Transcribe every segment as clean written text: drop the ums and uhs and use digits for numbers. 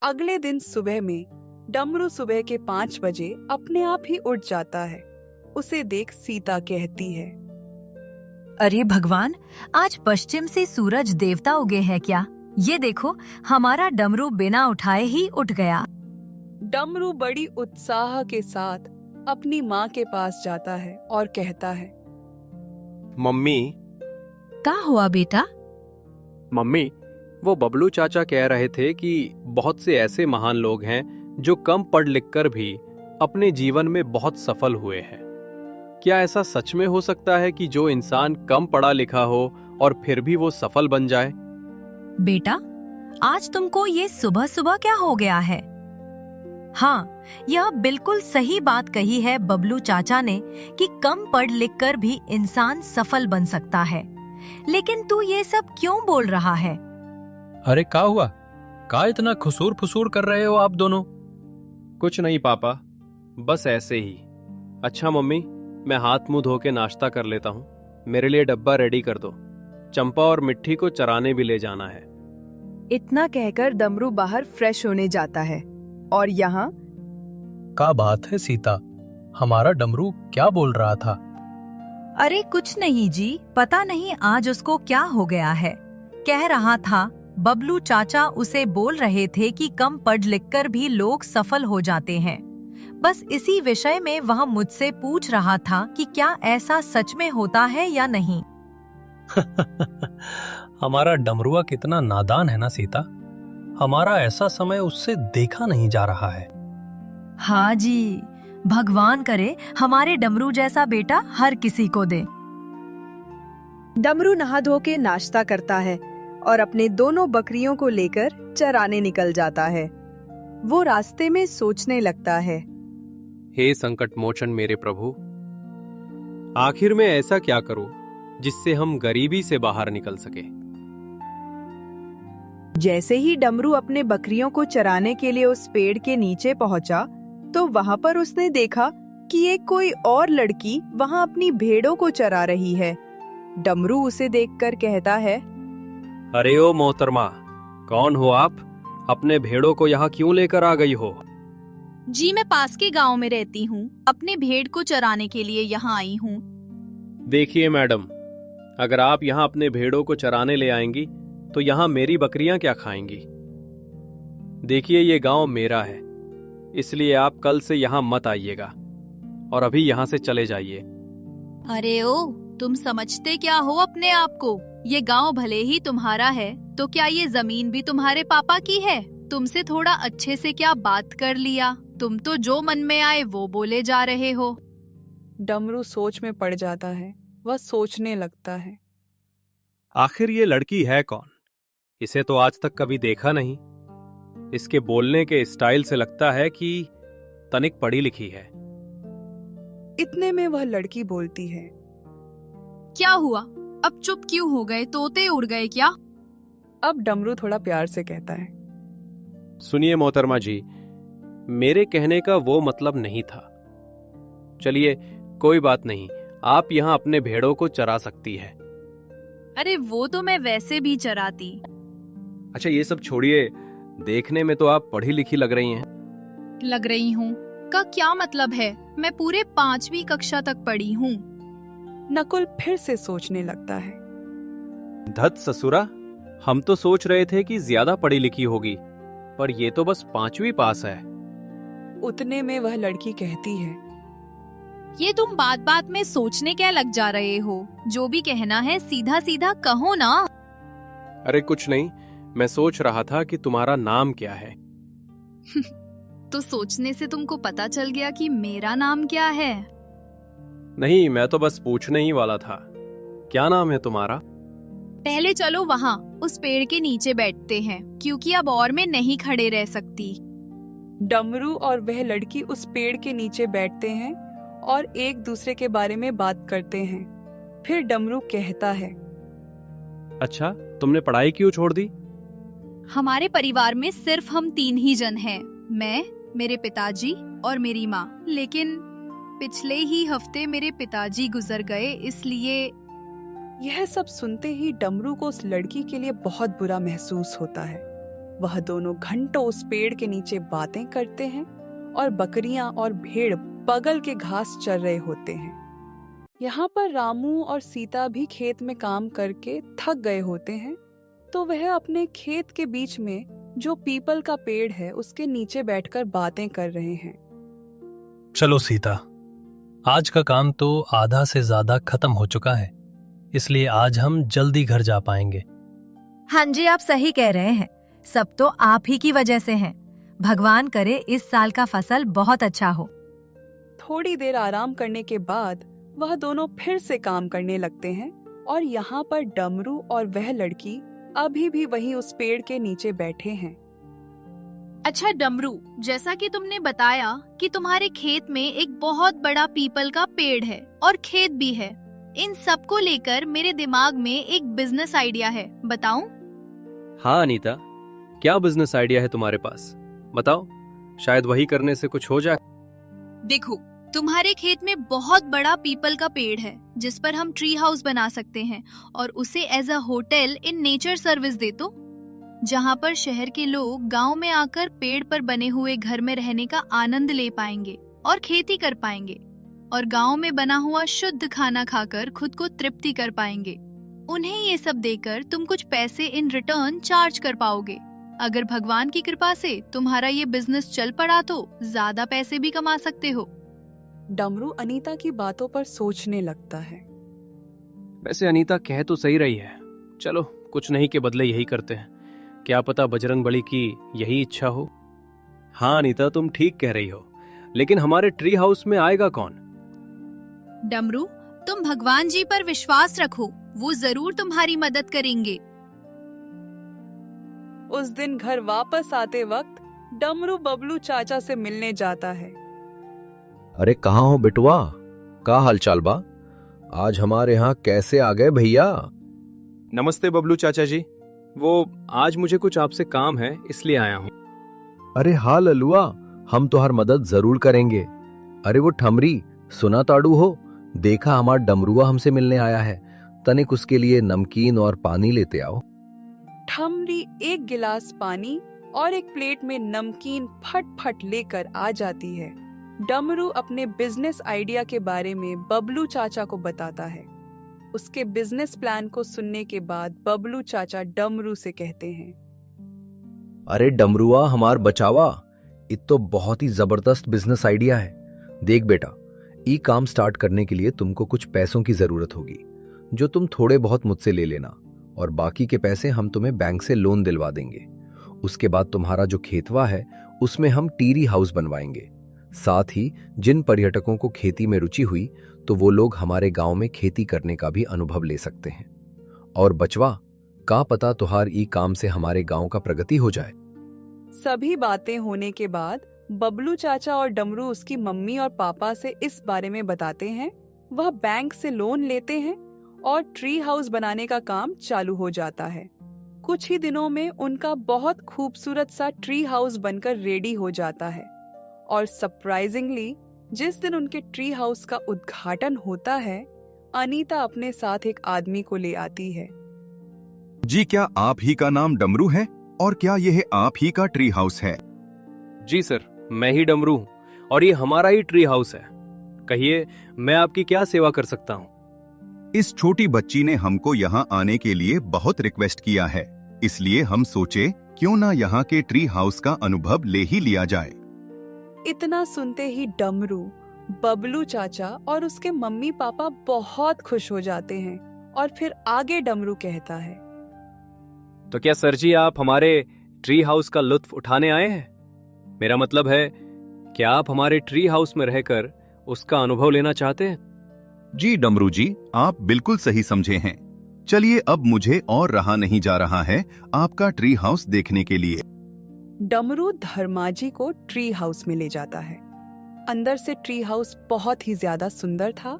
अगले दिन सुबह में डमरू सुबह के 5 बजे अपने आप ही उठ जाता है। उसे देख सीता कहती है, अरे भगवान, आज पश्चिम से सूरज देवता उगे हैं क्या? ये देखो, हमारा डमरू बिना उठाए ही उठ गया। डमरू बड़ी उत्साह के साथ अपनी माँ के पास जाता है और कहता है, मम्मी क्या हुआ बेटा? मम्मी, वो बबलू चाचा कह रहे थे कि बहुत से ऐसे महान लोग हैं जो कम पढ़ लिख कर भी अपने जीवन में बहुत सफल हुए हैं। क्या ऐसा सच में हो सकता है कि जो इंसान कम पढ़ा लिखा हो और फिर भी वो सफल बन जाए? बेटा, आज तुमको ये सुबह सुबह क्या हो गया है? हाँ, यह बिल्कुल सही बात कही है बबलू चाचा ने कि कम पढ़ लिख कर भी इंसान सफल बन सकता है। लेकिन तू ये सब क्यों बोल रहा है? अरे क्या हुआ? का इतना खुसूर फुसूर कर रहे हो आप दोनों? कुछ नहीं पापा, बस ऐसे ही। अच्छा मम्मी, मैं हाथ मुंह धो के नाश्ता कर लेता हूँ। मेरे लिए डब्बा रेडी कर दो। चंपा और मिट्टी को चराने भी ले जाना है। इतना कहकर डमरू बाहर फ्रेश होने जाता है और यहाँ क्या बात है सीता, हमारा डमरू क्या बोल रहा था? अरे कुछ नहीं जी, पता नहीं आज उसको क्या हो गया है। कह रहा था बबलू चाचा उसे बोल रहे थे कि कम पढ़ लिख कर भी लोग सफल हो जाते हैं। बस इसी विषय में वह मुझसे पूछ रहा था कि क्या ऐसा सच में होता है या नहीं। हमारा डमरुआ कितना नादान है ना सीता, हमारा ऐसा समय उससे देखा नहीं जा रहा है। हाँ जी, भगवान करे हमारे डमरू जैसा बेटा हर किसी को दे। डमरू नहा धो के नाश्ता करता है और अपने दोनों बकरियों को लेकर चराने निकल जाता है। वो रास्ते में सोचने लगता है, हे संकट मोचन मेरे प्रभु, आखिर मैं ऐसा क्या करूं जिससे हम गरीबी से बाहर निकल सके। जैसे ही डमरू अपने बकरियों को चराने के लिए उस पेड़ के नीचे पहुंचा, तो वहां पर उसने देखा कि एक कोई और लड़की वहां अपनी भेड़ों को चरा रही है। डमरू उसे देखकर कहता है, अरे ओ मोहतरमा, कौन हो आप? अपने भेड़ों को यहाँ क्यों लेकर आ गई हो? जी, मैं पास के गांव में रहती हूँ, अपने भेड़ को चराने के लिए यहाँ आई हूँ। देखिए मैडम, अगर आप यहाँ अपने भेड़ों को चराने ले आएंगी तो यहाँ मेरी बकरियां क्या खाएंगी? देखिए, ये गांव मेरा है, इसलिए आप कल से यहाँ मत आइएगा और अभी यहाँ से चले जाइए। अरे ओ, तुम समझते क्या हो अपने आप को? ये गांव भले ही तुम्हारा है, तो क्या ये जमीन भी तुम्हारे पापा की है? तुमसे थोड़ा अच्छे से क्या बात कर लिया? तुम तो जो मन में आए वो बोले जा रहे हो। डमरू सोच में पड़ जाता है। वह सोचने लगता है, आखिर ये लड़की है कौन? इसे तो आज तक कभी देखा नहीं। इसके बोलने के स्टाइल से लगता है कि तनिक पढ़ी लिखी है। इतने में वह लड़की बोलती है, क्या हुआ? अब चुप क्यों हो गए? तोते उड़ गए क्या? अब डमरू थोड़ा प्यार से कहता है, सुनिए मोहतरमा जी, मेरे कहने का वो मतलब नहीं था। चलिए, कोई बात नहीं, आप यहाँ अपने भेड़ों को चरा सकती है। अरे वो तो मैं वैसे भी चराती। अच्छा ये सब छोड़िए, देखने में तो आप पढ़ी लिखी लग रही हैं। लग रही हूँ का क्या मतलब है? मैं पूरे 5वीं कक्षा तक पढ़ी हूँ। नकुल फिर से सोचने लगता है, धत ससुरा, हम तो सोच रहे थे कि ज्यादा पढ़ी लिखी होगी, पर ये तो बस 5वीं पास है। उतने में वह लड़की कहती है, ये तुम बात बात में सोचने क्या लग जा रहे हो? जो भी कहना है सीधा सीधा कहो ना। अरे कुछ नहीं, मैं सोच रहा था कि तुम्हारा नाम क्या है। तो सोचने से तुमको पता चल गया कि मेरा नाम क्या है? नहीं, मैं तो बस पूछने ही वाला था। क्या नाम है तुम्हारा? पहले चलो वहाँ उस पेड़ के नीचे बैठते हैं, क्योंकि अब और मैं नहीं खड़े रह सकती। डमरू और वह लड़की उस पेड़ के नीचे बैठते हैं और एक दूसरे के बारे में बात करते हैं। फिर डमरू कहता है, अच्छा, तुमने पढ़ाई क्यों छोड़ दी? हमारे परिवार में सिर्फ हम 3 ही जन हैं, मैं, मेरे पिताजी और मेरी माँ। लेकिन पिछले ही हफ्ते मेरे पिताजी गुजर गए, इसलिए। यह सब सुनते ही डमरू को उस लड़की के लिए बहुत बुरा महसूस होता है। वह दोनों घंटों उस पेड़ के नीचे बातें करते हैं और बकरियां और भेड़ बगल के घास चर रहे होते हैं। यहाँ पर रामू और सीता भी खेत में काम करके थक गए होते हैं, तो वह अपने खेत के बीच में जो पीपल का पेड़ है उसके नीचे बैठकर बातें कर रहे हैं। चलो सीता, आज का काम तो आधा से ज्यादा खत्म हो चुका है, इसलिए आज हम जल्दी घर जा पाएंगे। हाँ जी, आप सही कह रहे हैं। सब तो आप ही की वजह से है। भगवान करे इस साल का फसल बहुत अच्छा हो। थोड़ी देर आराम करने के बाद वह दोनों फिर से काम करने लगते हैं और यहाँ पर डमरू और वह लड़की अभी भी वहीं उस पेड़ के नीचे बैठे हैं। अच्छा डमरू, जैसा कि तुमने बताया कि तुम्हारे खेत में एक बहुत बड़ा पीपल का पेड़ है और खेत भी है, इन सब को लेकर मेरे दिमाग में एक बिजनेस आइडिया है, बताऊं? हाँ अनीता, क्या बिजनेस आइडिया है तुम्हारे पास? बताओ, शायद वही करने से कुछ हो जाए। देखो, तुम्हारे खेत में बहुत बड़ा पीपल का पेड़ है जिस पर हम ट्री हाउस बना सकते हैं और उसे as a hotel in nature service दे दो, जहाँ पर शहर के लोग गांव में आकर पेड़ पर बने हुए घर में रहने का आनंद ले पाएंगे और खेती कर पाएंगे और गांव में बना हुआ शुद्ध खाना खाकर खुद को तृप्ति कर पाएंगे। उन्हें ये सब देकर तुम कुछ पैसे इन रिटर्न चार्ज कर पाओगे। अगर भगवान की कृपा से तुम्हारा ये बिजनेस चल पड़ा तो ज्यादा पैसे भी कमा सकते हो। डमरू अनीता की बातों पर सोचने लगता है। वैसे अनीता कह तो सही रही है, चलो कुछ नहीं के बदले यही करते हैं, क्या पता बजरंगबली की यही इच्छा हो। हाँ अनीता, तुम ठीक कह रही हो, लेकिन हमारे ट्री हाउस में आएगा कौन? डमरू, तुम भगवान जी पर विश्वास रखो, वो जरूर तुम्हारी मदद करेंगे। उस दिन घर वापस आते वक्त डमरू बबलू चाचा से मिलने जाता है। अरे कहाँ हो बिटुआ, का हालचाल बा? आज हमारे यहाँ कैसे आ गए भैया? नमस्ते बबलू चाचा जी, वो आज मुझे कुछ आपसे काम है इसलिए आया हूँ। अरे हाँ ललुआ, हम तो हर मदद जरूर करेंगे। अरे वो ठमरी, सुना ताड़ू हो, देखा हमारा डमरुआ हमसे मिलने आया है, तनिक उसके लिए नमकीन और पानी लेते आओ। ठमरी एक गिलास पानी और एक प्लेट में नमकीन फट लेकर आ जाती है। डमरू अपने बिजनेस आइडिया के बारे में बबलू चाचा को बताता है। उसके बिजनेस प्लान को सुनने के बाद बबलू चाचा डमरू से कहते हैं, अरे डमरुआ हमार बचावा, इत तो बहुत ही जबरदस्त बिजनेस आइडिया है। देख बेटा, ई काम स्टार्ट करने के लिए तुमको कुछ पैसों की जरूरत होगी, जो तुम थोड़े बहुत मुझसे ले लेना और बाकी के पैसे हम तुम्हें बैंक से लोन दिलवा देंगे। उसके बाद तुम्हारा जो खेतवा है उसमें हम टीरी हाउस बनवाएंगे। साथ ही जिन पर्यटकों को खेती में रुचि हुई तो वो लोग हमारे गांव में खेती करने का भी अनुभव ले सकते हैं। और बचवा, का पता तुहार ई काम से हमारे गांव का प्रगति हो जाए। सभी बातें होने के बाद बबलू चाचा और डमरू उसकी मम्मी और पापा से इस बारे में बताते हैं। वह बैंक से लोन लेते हैं और ट्री हाउस बनाने का काम चालू हो जाता है। कुछ ही दिनों में उनका बहुत खूबसूरत सा ट्री हाउस बनकर रेडी हो जाता है और सरप्राइजिंगली जिस दिन उनके ट्री हाउस का उद्घाटन होता है, अनीता अपने साथ एक आदमी को ले आती है। जी, क्या आप ही का नाम डमरू है और क्या यह आप ही का ट्री हाउस है? जी सर, मैं ही डमरू हूँ और ये हमारा ही ट्री हाउस है। कहिए, मैं आपकी क्या सेवा कर सकता हूँ? इस छोटी बच्ची ने हमको यहाँ आने के लिए बहुत रिक्वेस्ट किया है, इसलिए हम सोचे क्यों ना यहाँ के ट्री हाउस का अनुभव ले ही लिया जाए। इतना सुनते ही डमरू, बबलू चाचा और उसके मम्मी पापा बहुत खुश हो जाते हैं और फिर आगे डमरू कहता है, तो क्या सर जी आप हमारे ट्री हाउस का लुत्फ उठाने आए हैं? मेरा मतलब है, क्या आप हमारे ट्री हाउस में रहकर उसका अनुभव लेना चाहते हैं? जी डमरू जी, आप बिल्कुल सही समझे हैं। चलिए, अब मुझे और रहा नहीं जा रहा है आपका ट्री हाउस देखने के लिए। डमरू धर्माजी को ट्री हाउस में ले जाता है। अंदर से ट्री हाउस बहुत ही ज्यादा सुंदर था।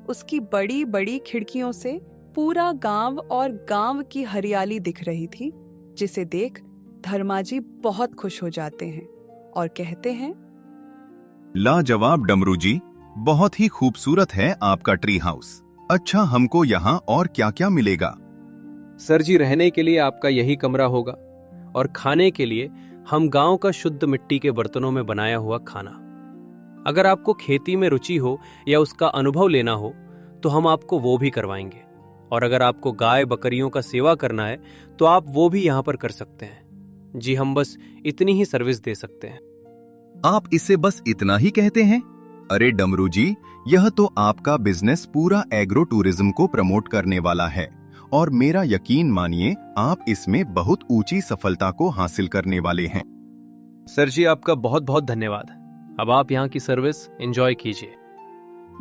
उसकी बड़ी बड़ी खिड़कियों से पूरा गांव और गांव की हरियाली दिख रही थी, जिसे देख धर्माजी बहुत खुश हो जाते हैं और कहते हैं, लाजवाब डमरू जी, बहुत ही खूबसूरत है आपका ट्री हाउस। अच्छा, हमको यहाँ और क्या क्या मिलेगा? सर जी, रहने के लिए आपका यही कमरा होगा और खाने के लिए हम गांव का शुद्ध मिट्टी के बर्तनों में बनाया हुआ खाना। अगर आपको खेती में रुचि हो या उसका अनुभव लेना हो तो हम आपको वो भी करवाएंगे। और अगर आपको गाय बकरियों का सेवा करना है तो आप वो भी यहाँ पर कर सकते हैं। जी, हम बस इतनी ही सर्विस दे सकते हैं। आप इसे बस इतना ही कहते हैं? अरे डमरू जी, यह तो आपका बिजनेस पूरा एग्रो टूरिज्म को प्रमोट करने वाला है और मेरा यकीन मानिए आप इसमें बहुत ऊंची सफलता को हासिल करने वाले हैं। सर जी, आपका बहुत बहुत धन्यवाद। अब आप यहाँ की सर्विस एंजॉय कीजिए।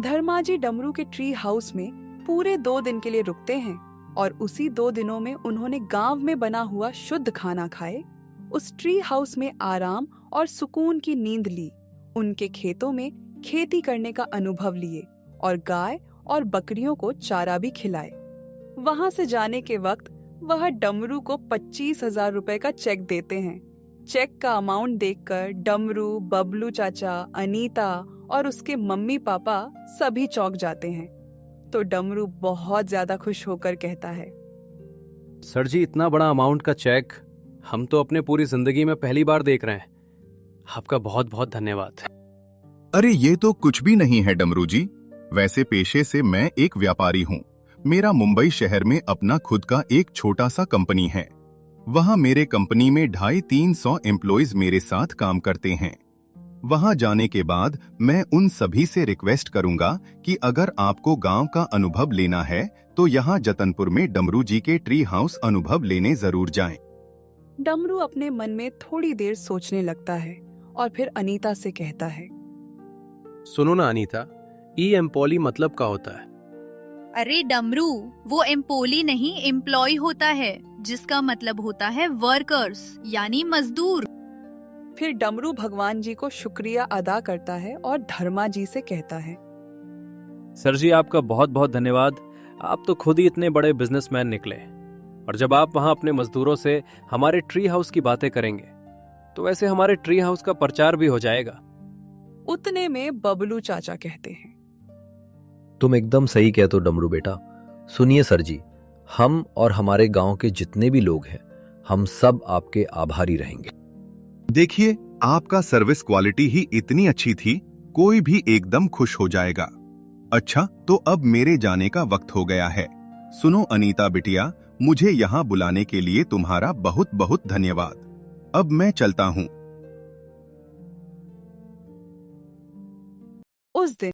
धर्माजी डमरू के ट्री हाउस में पूरे 2 दिन के लिए रुकते हैं और उसी 2 दिनों में उन्होंने गांव में बना हुआ शुद्ध खाना खाए, उस ट्री हाउस में आराम और सुकून की नींद ली, उनके खेतों में खेती करने का अनुभव लिए और गाय और बकरियों को चारा भी खिलाए। वहां से जाने के वक्त वह डमरू को 25,000 रुपए का चेक देते हैं। चेक का अमाउंट देखकर डमरू, बबलू चाचा, अनीता और उसके मम्मी पापा सभी चौंक जाते हैं। तो डमरू बहुत ज्यादा खुश होकर कहता है, सर जी, इतना बड़ा अमाउंट का चेक हम तो अपने पूरी जिंदगी में पहली बार देख रहे हैं। आपका बहुत बहुत धन्यवाद। अरे ये तो कुछ भी नहीं है डमरू जी। वैसे पेशे से मैं एक व्यापारी हूँ। मेरा मुंबई शहर में अपना खुद का एक छोटा सा कंपनी है। वहाँ मेरे कंपनी में 250-300 एम्प्लॉइज मेरे साथ काम करते हैं। वहाँ जाने के बाद मैं उन सभी से रिक्वेस्ट करूंगा कि अगर आपको गांव का अनुभव लेना है तो यहाँ जतनपुर में डमरू जी के ट्री हाउस अनुभव लेने जरूर जाएं। डमरू अपने मन में थोड़ी देर सोचने लगता है और फिर अनीता से कहता है, सुनो ना अनीता, ई एम्पॉली मतलब क्या होता है? अरे डमरू, वो एम्पोली नहीं एम्प्लॉय होता है, जिसका मतलब होता है वर्कर्स यानी मजदूर। फिर डमरू भगवान जी को शुक्रिया अदा करता है और धर्मा जी से कहता है, सर जी, आपका बहुत बहुत धन्यवाद। आप तो खुद ही इतने बड़े बिजनेसमैन निकले। और जब आप वहां अपने मजदूरों से हमारे ट्री हाउस की बातें करेंगे तो वैसे हमारे ट्री हाउस का प्रचार भी हो जाएगा। उतने में बबलू चाचा कहते हैं, तुम एकदम सही कहते हो डमरू बेटा। सुनिए सर जी, हम और हमारे गांव के जितने भी लोग हैं, हम सब आपके आभारी रहेंगे। देखिए, आपका सर्विस क्वालिटी ही इतनी अच्छी थी, कोई भी एकदम खुश हो जाएगा। अच्छा, तो अब मेरे जाने का वक्त हो गया है। सुनो अनीता बिटिया, मुझे यहाँ बुलाने के लिए तुम्हारा बहुत बहुत धन्यवाद। अब मैं चलता हूँ। उस दिन